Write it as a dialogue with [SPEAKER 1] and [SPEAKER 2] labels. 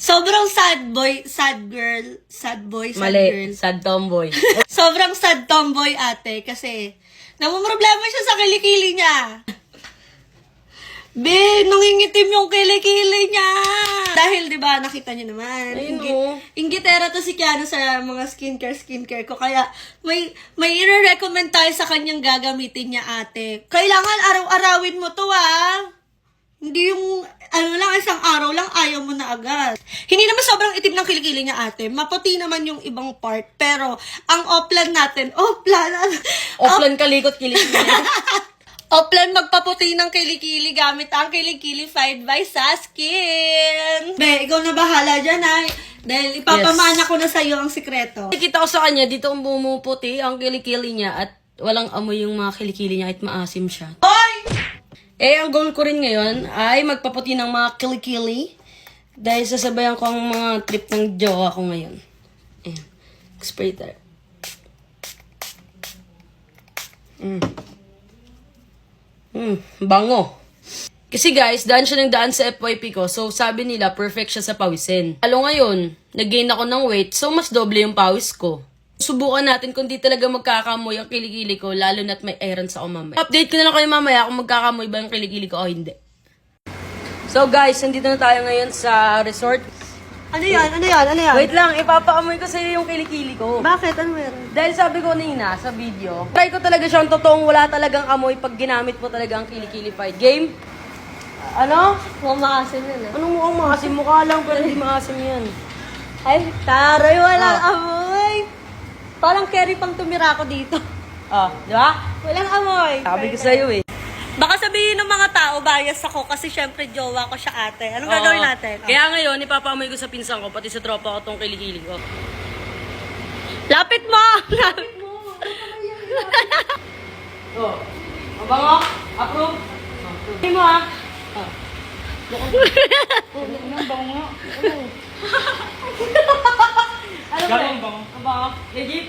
[SPEAKER 1] Sobrang sad boy, sad
[SPEAKER 2] Mali,
[SPEAKER 1] girl.
[SPEAKER 2] sad tomboy.
[SPEAKER 1] Sobrang sad tomboy ate kasi namumroblema siya sa kilikili niya. Be, nangingitim yung kilikili niya. Dahil, di ba, nakita niyo naman. Inggitera to si Kiano sa mga skincare ko. Kaya, may i-recommend tayo sa kanyang gagamitin niya, ate. Kailangan araw-arawin mo to, ah. Hindi yung, isang araw lang, ayaw mo na agad. Hindi naman sobrang itim ng kilikili niya, ate. Maputi naman yung ibang part. Pero, ang offline natin,
[SPEAKER 2] Offline kalikot kilikili.
[SPEAKER 1] Oplan magpaputi ng kilikili gamit ang kilikili Fight by Saskin. Be, ikaw na bahala dyan ay. Dahil ipapamana ko na sa'yo ang sikreto.
[SPEAKER 2] Nakikita ko sa kanya, dito bumuputi ang kilikili niya at walang amoy yung mga kilikili niya at maasim siya.
[SPEAKER 1] Hoy!
[SPEAKER 2] Ang goal ko rin ngayon ay magpaputi ng mga kilikili dahil sasabayan ko ang mga trip ng jowa ko ngayon. Ayan. Spray tayo. Bango. Kasi guys, daan siya ng daan sa FYP ko. So, sabi nila, perfect siya sa pawisin. Lalo ngayon, nag-gain ako ng weight. So, mas doble yung pawis ko. Subukan natin kung di talaga magkakamoy ang kilikili ko, lalo na't may errands ako mamaya. Update ko na lang kayo mamaya kung magkakamoy ba yung kilikili ko o hindi. So guys, nandito na tayo ngayon sa resort.
[SPEAKER 1] Ano yan?
[SPEAKER 2] Wait lang, ipapaamoy ko sa'yo yung kilikili ko.
[SPEAKER 1] Bakit? Ano meron?
[SPEAKER 2] Dahil sabi ko nina sa video, try ko talaga siyang totoong wala talagang amoy pag ginamit mo talaga ang kilikili fight. Game? Ano?
[SPEAKER 1] Mukhang maasim yun eh.
[SPEAKER 2] Anong mukhang maasim? Mukha lang pero hindi maasim yan.
[SPEAKER 1] Ay, taroy, walang amoy. Parang carry pang tumira ko dito.
[SPEAKER 2] Di ba?
[SPEAKER 1] Walang amoy.
[SPEAKER 2] Sabi ko sa'yo eh.
[SPEAKER 1] Baka sabihin ng mga tao, bias ako kasi syempre jowa ko siya ate. Anong gagawin natin?
[SPEAKER 2] Kaya ngayon, ipapaamoy ko sa pinsan ko, pati sa tropa ko tong kilikili ko.
[SPEAKER 1] Lapit mo! Lapit mo!
[SPEAKER 2] Mabango? Approve? Hindi mo ha? Ano ba? Mabango? Legit?